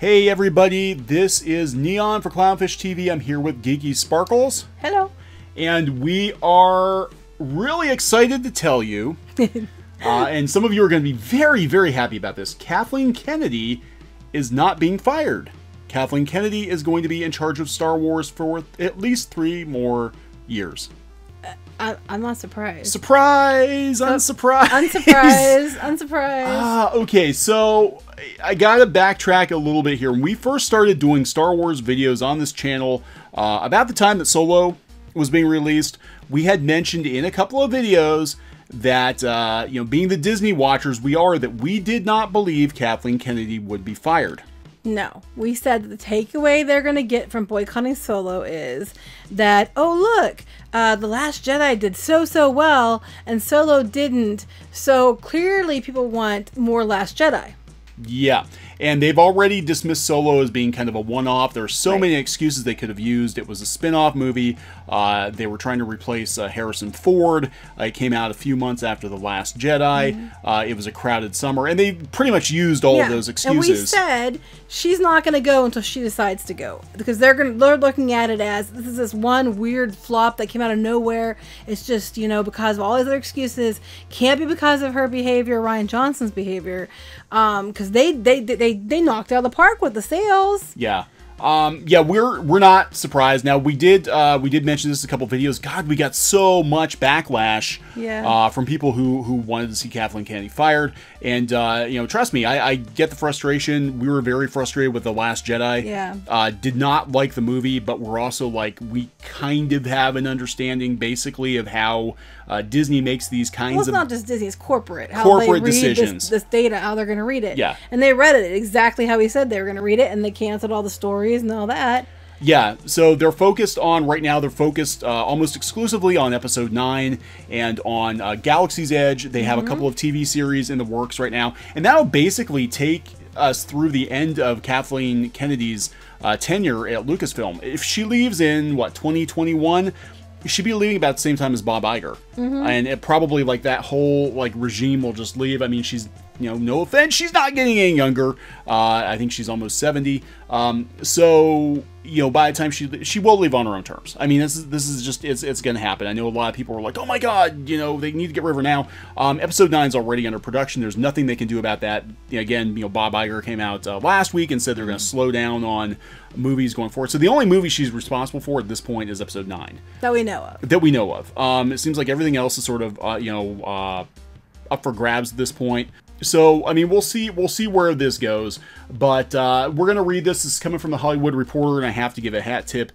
Hey everybody, this is Neon for CLOWNFISH TV. I'm here with Geeky Sparkles. Hello. And we are really excited to tell you, and some of you are going to be very, very happy about this, Kathleen Kennedy is not being fired. Kathleen Kennedy is going to be in charge of Star Wars for at least 3 more years. I'm not surprised. Surprise! Unsurprised! Unsurprised! Unsurprised! Okay, so I gotta backtrack a little bit here. When we first started doing Star Wars videos on this channel, about the time that Solo was being released, we had mentioned in a couple of videos that, you know, being the Disney watchers we are, that we did not believe Kathleen Kennedy would be fired. No, we said that the takeaway they're going to get from boycotting Solo is that, oh look, The Last Jedi did so well and Solo didn't, so clearly people want more Last Jedi. Yeah, and they've already dismissed Solo as being kind of a one-off. There are so many excuses they could have used. It was a spin-off movie. They were trying to replace Harrison Ford. It came out a few months after The Last Jedi. It was a crowded summer, and they pretty much used all of those excuses. And we said she's not going to go until she decides to go, because they're looking at it as this is this one weird flop that came out of nowhere. It's just, you know, because of all these other excuses. Can't be because of her behavior, Rian Johnson's behavior, because they knocked out of the park with the sales. Yeah. Yeah, we're not surprised. Now we did mention this in a couple videos. God, we got so much backlash from people who wanted to see Kathleen Kennedy fired. And you know, trust me, I get the frustration. We were very frustrated with The Last Jedi. Yeah. Did not like the movie, but we're also like, we kind of have an understanding basically of how Disney makes these kinds of... Well, it's not just Disney, it's corporate. How they read decisions. This data, how they're going to read it. Yeah. And they read it exactly how he said they were going to read it, and they canceled all the stories and all that. Yeah, so they're focused on, right now, they're focused almost exclusively on Episode 9 and on Galaxy's Edge. They have a couple of TV series in the works right now, and that'll basically take us through the end of Kathleen Kennedy's tenure at Lucasfilm. If she leaves in, what, 2021... she'd be leaving about the same time as Bob Iger. And it probably, like, that whole, like, regime will just leave. I mean, she's, you know, no offense, she's not getting any younger. I think she's almost 70. So, you know, by the time she will leave on her own terms. I mean, this is just, it's going to happen. I know a lot of people are like, oh my God, you know, they need to get rid of her now. Episode 9 is already under production. There's nothing they can do about that. You know, again, you know, Bob Iger came out last week and said they're going to slow down on movies going forward. So the only movie she's responsible for at this point is Episode 9. That we know of. That we know of. It seems like everything else is sort of, you know, up for grabs at this point. So, I mean, we'll see where this goes, but we're going to read this. This is coming from the Hollywood Reporter, and I have to give a hat tip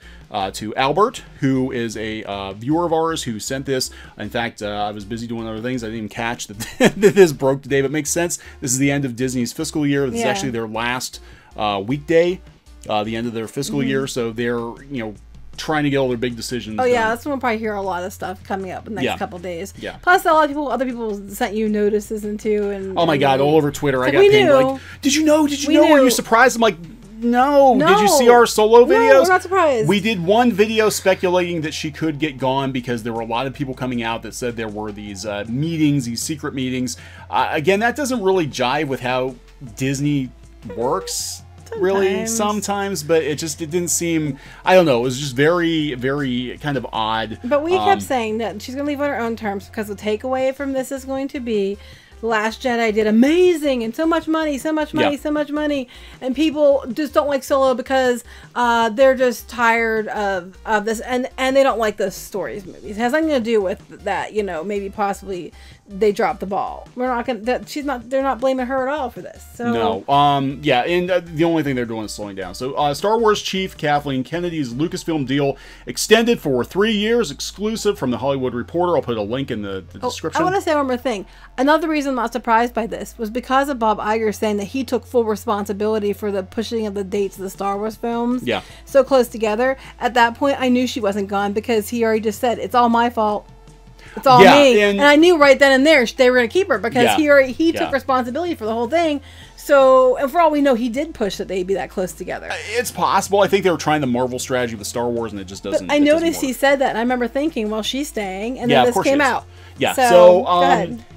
to Albert, who is a viewer of ours who sent this. In fact, I was busy doing other things. I didn't even catch that, that this broke today, but it makes sense. This is the end of Disney's fiscal year. This is actually their last weekday, the end of their fiscal year, so they're, you know, trying to get all their big decisions done. That's when we'll probably hear a lot of stuff coming up in the next couple of days. Yeah. Plus, a lot of other people sent you notices into, and oh my God, all over Twitter, I got pinged like, did you know? Did you know? Are you surprised? I'm like, no. Did you see our Solo videos? No, we're not surprised. We did one video speculating that she could get gone because there were a lot of people coming out that said there were these meetings, these secret meetings. Again, that doesn't really jive with how Disney works. Really, sometimes, but it didn't seem, I don't know, it was just very, very kind of odd. But we kept saying that she's going to leave on her own terms, because the takeaway from this is going to be The Last Jedi did amazing and so much money, so much money, so much money, and people just don't like Solo because they're just tired of this, and they don't like the stories movies. It has nothing to do with that, you know, maybe possibly they dropped the ball. We're not gonna, they're not blaming her at all for this. So no, yeah, and the only thing they're doing is slowing down. So Star Wars chief Kathleen Kennedy's Lucasfilm deal extended for 3 years, exclusive from the Hollywood Reporter. I'll put a link in the description. I want to say one more thing. Another reason I'm not surprised by this was because of Bob Iger saying that he took full responsibility for the pushing of the dates of the Star Wars films so close together. At that point, I knew she wasn't gone, because he already just said, it's all my fault. It's all me. And I knew right then and there they were going to keep her, because he took responsibility for the whole thing. So, and for all we know, he did push that they'd be that close together. It's possible. I think they were trying the Marvel strategy with Star Wars, and it just doesn't. But I noticed he said that, and I remember thinking, well, she's staying, and yeah, then this came out. Yeah. So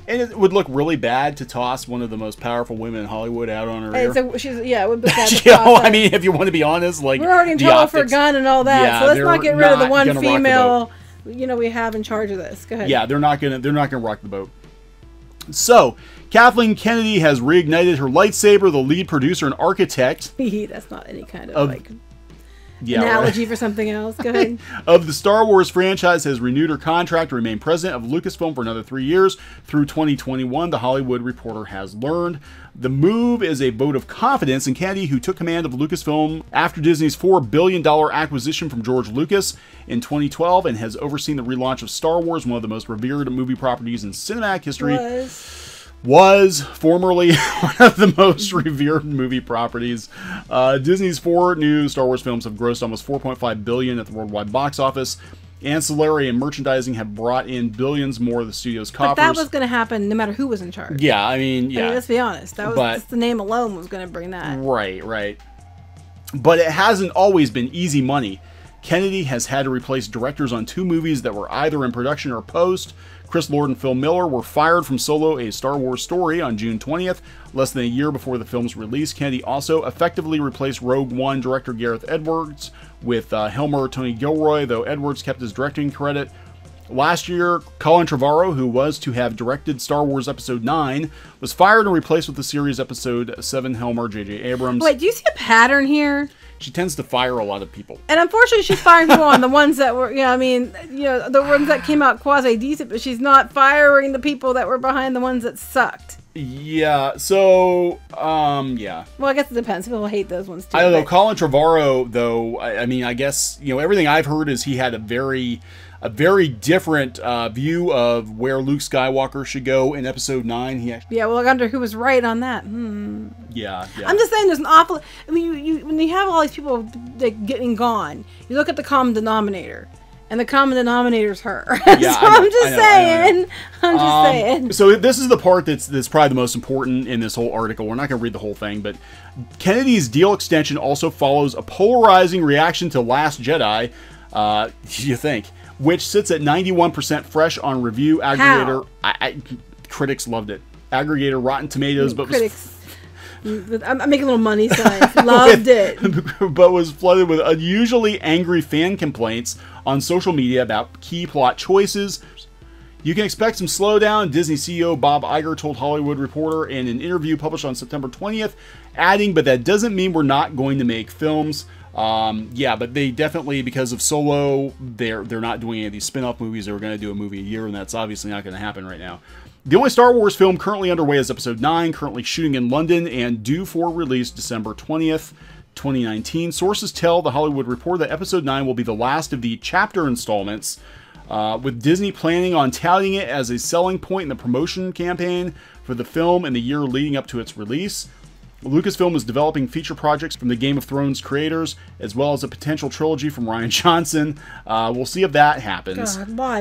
and it would look really bad to toss one of the most powerful women in Hollywood out on her rear. It would be bad to you toss know, her. I mean, if you want to be honest, like we're already in trouble for a gun and all that, yeah, so let's not get rid of the one female, the we have in charge of this. Go ahead. Yeah, they're not gonna rock the boat. So, Kathleen Kennedy has reignited her lightsaber, the lead producer and architect. That's not any kind of analogy for something else. Go ahead. Of the Star Wars franchise, has renewed her contract to remain president of Lucasfilm for another 3 years through 2021, The Hollywood Reporter has learned. The move is a vote of confidence in Kennedy, who took command of Lucasfilm after Disney's $4 billion acquisition from George Lucas in 2012 and has overseen the relaunch of Star Wars, one of the most revered movie properties in cinematic history. Was formerly one of the most revered movie properties. Disney's 4 new Star Wars films have grossed almost $4.5 billion at the worldwide box office. Ancillary and merchandising have brought in billions more of the studio's coffers. But that was going to happen no matter who was in charge. Yeah, I mean, let's be honest. That was just the name alone was going to bring that. Right. But it hasn't always been easy money. Kennedy has had to replace directors on 2 movies that were either in production or post. Chris Lord and Phil Miller were fired from Solo, a Star Wars story, on June 20th, less than a year before the film's release. Kennedy also effectively replaced Rogue One director Gareth Edwards with Helmer Tony Gilroy, though Edwards kept his directing credit. Last year, Colin Trevorrow, who was to have directed Star Wars Episode 9, was fired and replaced with the series Episode 7 Helmer J.J. Abrams. Wait, do you see a pattern here? She tends to fire a lot of people. And unfortunately, she's firing people on the ones that were, the ones that came out quasi-decent, but she's not firing the people that were behind the ones that sucked. Yeah, so, yeah. Well, I guess it depends. People hate those ones, too. I don't know. Colin Trevorrow, though, I mean, I guess, everything I've heard is he had a very different view of where Luke Skywalker should go in Episode 9. Yeah, well, I wonder who was right on that. Yeah. I'm just saying there's an awful... I mean, when you have all these people getting gone, you look at the common denominator, and the common denominator's her. Yeah, so I'm just saying. So this is the part that's probably the most important in this whole article. We're not going to read the whole thing, but Kennedy's deal extension also follows a polarizing reaction to Last Jedi, you think, which sits at 91% fresh on review aggregator. Critics loved it. Aggregator Rotten Tomatoes, but I'm making little money signs. Loved it. But was flooded with unusually angry fan complaints on social media about key plot choices. You can expect some slowdown, Disney CEO Bob Iger told Hollywood Reporter in an interview published on September 20th, adding, but that doesn't mean we're not going to make films. Yeah, but they definitely, because of Solo, they're not doing any of these spin-off movies. They were going to do a movie a year, and that's obviously not going to happen right now. The only Star Wars film currently underway is Episode 9, currently shooting in London and due for release December 20th, 2019. Sources tell The Hollywood Reporter that Episode 9 will be the last of the chapter installments, with Disney planning on touting it as a selling point in the promotion campaign for the film in the year leading up to its release. Lucasfilm is developing feature projects from the Game of Thrones creators, as well as a potential trilogy from Rian Johnson. We'll see if that happens. God, why?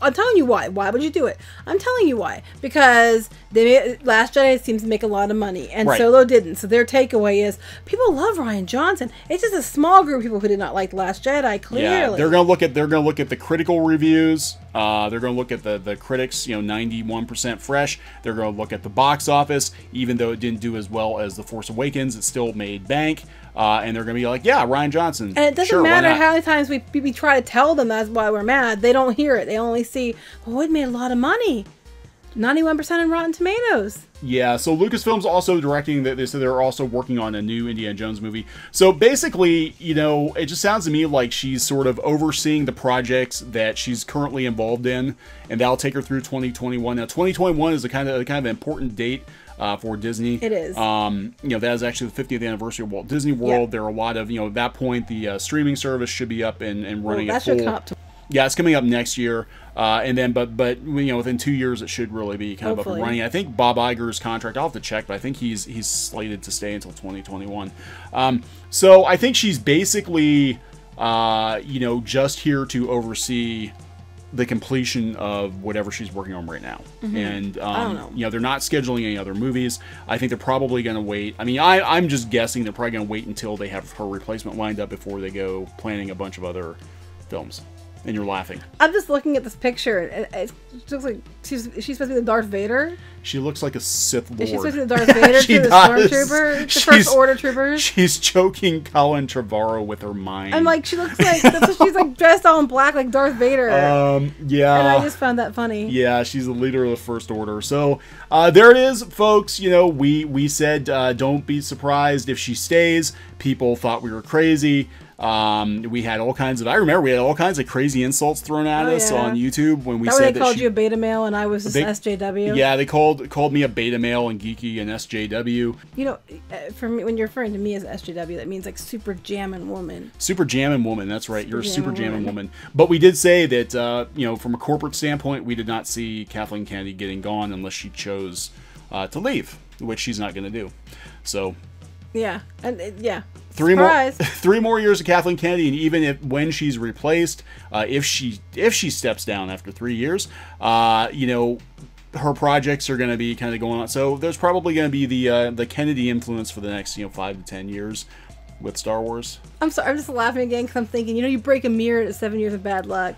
I'm telling you why. Why would you do it? I'm telling you why. Because Last Jedi seems to make a lot of money, and Solo didn't. So their takeaway is people love Rian Johnson. It's just a small group of people who did not like Last Jedi. Clearly, yeah, they're going to look at the critical reviews. They're going to look at the critics, 91% fresh. They're going to look at the box office, even though it didn't do as well as The Force Awakens, it still made bank. And they're going to be like, yeah, Rian Johnson. And it doesn't matter how many times we try to tell them that's why we're mad. They don't hear it. They only see, oh, it made a lot of money. 91% in Rotten Tomatoes. Yeah, so Lucasfilm's also directing, they said they're also working on a new Indiana Jones movie. So basically, it just sounds to me like she's sort of overseeing the projects that she's currently involved in, and that'll take her through 2021. Now, 2021 is a kind of important date for Disney. It is. That is actually the 50th anniversary of Walt Disney World. Yeah. There are a lot of, at that point, the streaming service should be up and running at full. Yeah, it's coming up next year, and then but within 2 years it should really be kind of up and running. I think Bob Iger's contract, I'll have to check, but I think he's slated to stay until 2021. So I think she's basically just here to oversee the completion of whatever she's working on right now. And I don't know. you know, they're not scheduling any other movies. I think they're probably going to wait. I mean, I'm just guessing they're probably going to wait until they have her replacement lined up before they go planning a bunch of other films. And you're laughing. I'm just looking at this picture. And it looks like she's supposed to be the Darth Vader. She looks like a Sith Lord. Is she supposed to be the Darth Vader to the Stormtrooper? The First Order Troopers? She's choking Colin Trevorrow with her mind. I'm like, she looks like, she's like dressed all in black like Darth Vader. Yeah. And I just found that funny. Yeah, she's the leader of the First Order. So, there it is, folks. You know, we said don't be surprised if she stays. People thought we were crazy. We had all kinds of, I remember we had all kinds of crazy insults thrown at us on YouTube when we said they called you a beta male and I was just SJW. Yeah, they called me a beta male and geeky and SJW. You know, for me, when you're referring to me as SJW, that means like super jammin' woman. Super jammin' woman, that's right. You're a super jammin' woman. But we did say that, you know, from a corporate standpoint, we did not see Kathleen Kennedy getting gone unless she chose to leave, which she's not going to do. So. Yeah, and yeah. Three more years of Kathleen Kennedy, and even when she's replaced, if she steps down after 3 years, you know, her projects are going to be kind of going on. So there's probably going to be the Kennedy influence for the next 5 to 10 years with Star Wars. I'm sorry, I'm just laughing again because I'm thinking, you break a mirror and it's 7 years of bad luck.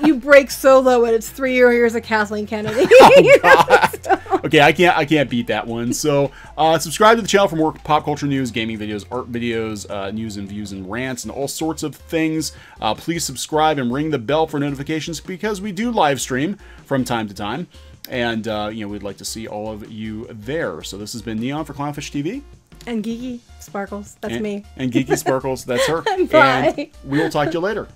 You break Solo and it's 3 years of Kathleen Kennedy. Oh, God. Okay, I can't beat that one. So subscribe to the channel for more pop culture news, gaming videos, art videos, news and views and rants, and all sorts of things. Please subscribe and ring the bell for notifications because we do live stream from time to time, and we'd like to see all of you there. So this has been Neon for CLOWNFISH TV. And Geeky Sparkles, that's me. And Geeky Sparkles, that's her. Bye. And we will talk to you later.